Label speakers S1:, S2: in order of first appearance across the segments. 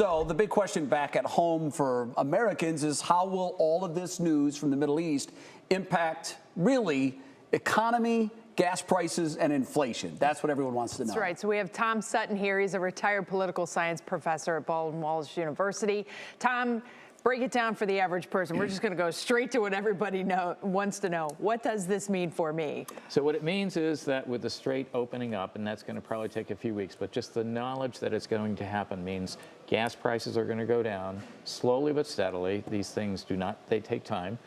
S1: So the big question back at home for Americans is how will all of this news from the Middle East impact really economy, gas prices, and inflation? That's what everyone wants to know.
S2: That's right. So we have Tom Sutton here. He's a retired political science professor at Baldwin Wallace University. Tom, break it down for the average person. We're just going to go straight to what everybody wants to know. What does this mean for me?
S3: So what it means is that with the Strait opening up, and that's going to probably take a few weeks, but just the knowledge that it's going to happen means gas prices are going to go down slowly but steadily. These things they take time.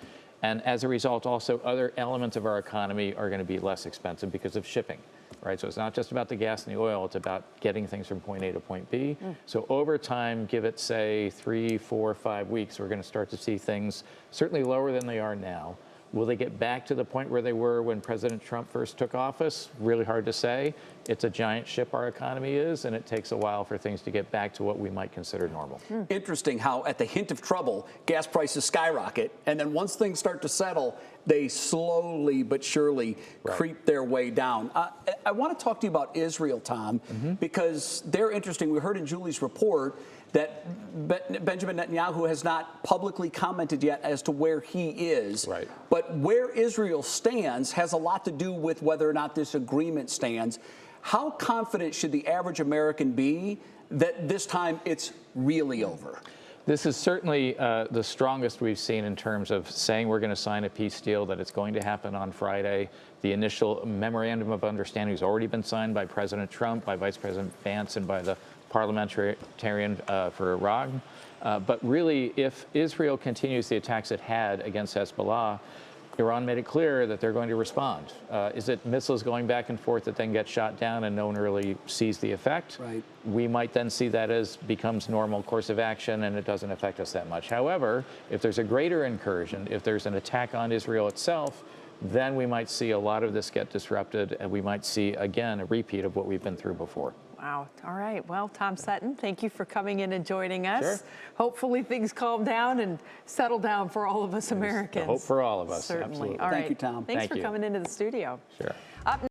S3: And as a result, also other elements of our economy are going to be less expensive because of shipping. Right, so it's not just about the gas and the oil, it's about getting things from point A to point B. So over time, give it, say, 3, 4, 5 weeks, we're going to start to see things certainly lower than they are now. Will they get back to the point where they were when President Trump first took office? Really hard to say. It's a giant ship, our economy is, and it takes a while for things to get back to what we might consider normal.
S1: Interesting how at the hint of trouble, gas prices skyrocket, and then once things start to settle, they slowly but surely creep their way down. I want to talk to you about Israel, Tom, because they're interesting. We heard in Julie's report that Benjamin Netanyahu has not publicly commented yet as to where he is.
S3: Right.
S1: But where Israel stands has a lot to do with whether or not this agreement stands. How confident should the average American be that this time it's really over?
S3: This is certainly the strongest we've seen in terms of saying we're going to sign a peace deal, that it's going to happen on Friday. The initial memorandum of understanding has already been signed by President Trump, by Vice President Vance, and by the parliamentarian for Iran. But really, if Israel continues the attacks it had against Hezbollah, Iran made it clear that they're going to respond. Is it missiles going back and forth that then get shot down and no one really sees the effect?
S1: Right.
S3: We might then see that as becomes normal course of action and it doesn't affect us that much. However, if there's a greater incursion, if there's an attack on Israel itself, then we might see a lot of this get disrupted and we might see, again, a repeat of what we've been through before.
S2: Wow. All right. Well, Tom Sutton, thank you for coming in and joining us.
S3: Sure.
S2: Hopefully things calm down and settle down for all of us Americans.
S3: Hope for all of us.
S2: Certainly.
S3: Absolutely.
S2: All right.
S1: Thank you, Tom.
S2: Thanks
S3: Thank
S2: for
S3: you.
S2: coming into the studio.
S3: Sure.
S2: Up